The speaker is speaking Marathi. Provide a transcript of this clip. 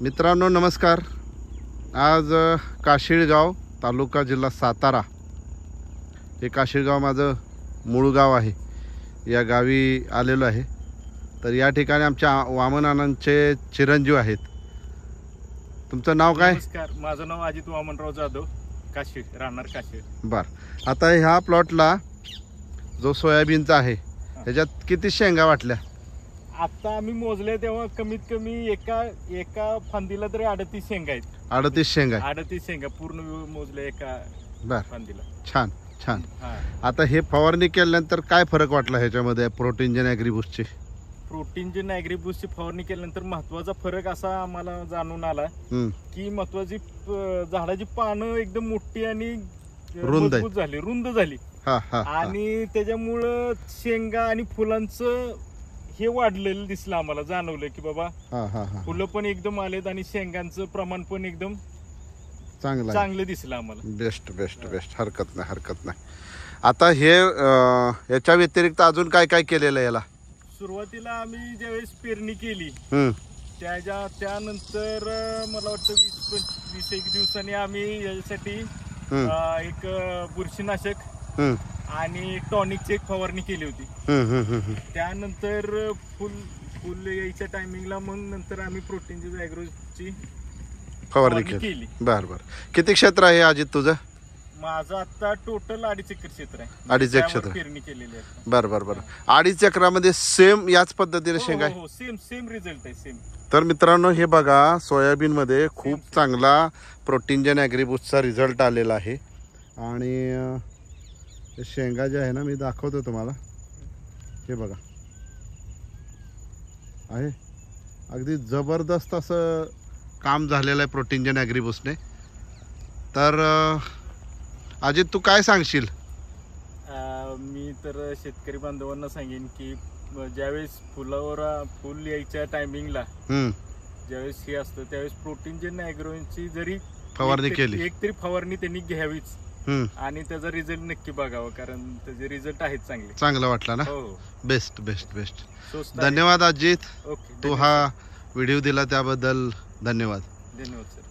मित्रांनो नमस्कार. आज काशीळगाव तालुका जिल्हा सातारा हे काशीळगाव माझं मूळ गाव आहे. या गावी आलेलो आहे. तर या ठिकाणी आमच्या वामनानांचे चिरंजीव आहेत. तुमचं नाव काय? नमस्कार, माझं नाव अजित वामनराव जाधव, काशीळ, राहणार काशीळ. बरं, आता ह्या प्लॉटला जो सोयाबीनचा आहे ह्याच्यात किती शेंगा वाटल्या? आता आम्ही मोजले तेव्हा कमीत कमी एका फांदीला तरी 38 शेंगा आहेत. 38 शेंगा. 38 शेंगा पूर्ण मोजले एका फांदीला. छान छान. हा. आता हे फवारणी केल्यानंतर काय फरक वाटला ह्याच्यामध्ये प्रोटीनजन ॲग्रीबूस्टचे? प्रोटीनजन ॲग्रीबूस्टची फवारणी केल्यानंतर महत्वाचा फरक असा आम्हाला जाणून आला की महत्वाची झाडाची पानं एकदम मोठी आणि मजबूत झाली, रुंद झाली. आणि त्याच्यामुळं शेंगा आणि फुलांचं हे वाढलेलं दिसलं, आम्हाला जाणवलं की बाबा फुलं पण एकदम आलेत आणि शेंगांचं प्रमाण पण एकदम चांगलं दिसलं आम्हाला. Best best best. हरकत नाही. आता हे याच्या व्यतिरिक्त अजून काय काय केलेलं याला? सुरुवातीला आम्ही ज्यावेळेस पेरणी केली त्यानंतर मला वाटतं 20-21 दिवसांनी आम्ही याच्यासाठी एक बुरशीनाशक आणि टॉनिकची एक फवारणी केली होती. त्यानंतर फुल यायच्या टायमिंगला मग नंतर आम्ही प्रोटीनची ॲग्रोची फवारणी केली. बरं. किती क्षेत्र आहे अजित तुझं? माझं आता टोटल 2.5 एकर क्षेत्र आहे. 2.5 एकर पेरणी केलेली आहे. बरं. 2.5 एकरामध्ये सेम याच पद्धतीने शेंगा आहे? हो, सेम रिझल्ट आहे, सेम. तर मित्रांनो हे बघा, सोयाबीन मध्ये खूप चांगला प्रोटीनजन ॲग्रीबूस्टचा रिझल्ट आलेला आहे. आणि शेंगा जे आहे ना, मी दाखवतो तुम्हाला. हे बघा, आहे अगदी जबरदस्त असं काम झालेलं आहे प्रोटीनजन ॲग्रीबूस्टने. तर अजित तू काय सांगशील? मी तर शेतकरी बांधवांना सांगेन की ज्यावेळेस फुल यायच्या टायमिंगला ज्यावेळेस हे असतं त्यावेळेस प्रोटीनजन ॲग्रोची जरी फवारणी केली, एक तरी फवारणी त्यांनी घ्यावीच आणि त्याचा रिझल्ट नक्की बघावं, कारण त्याचे रिझल्ट आहेत चांगला वाटला ना? हो. बेस्ट. धन्यवाद अजित. ओके, तू हा व्हिडिओ दिला त्याबद्दल धन्यवाद. सर.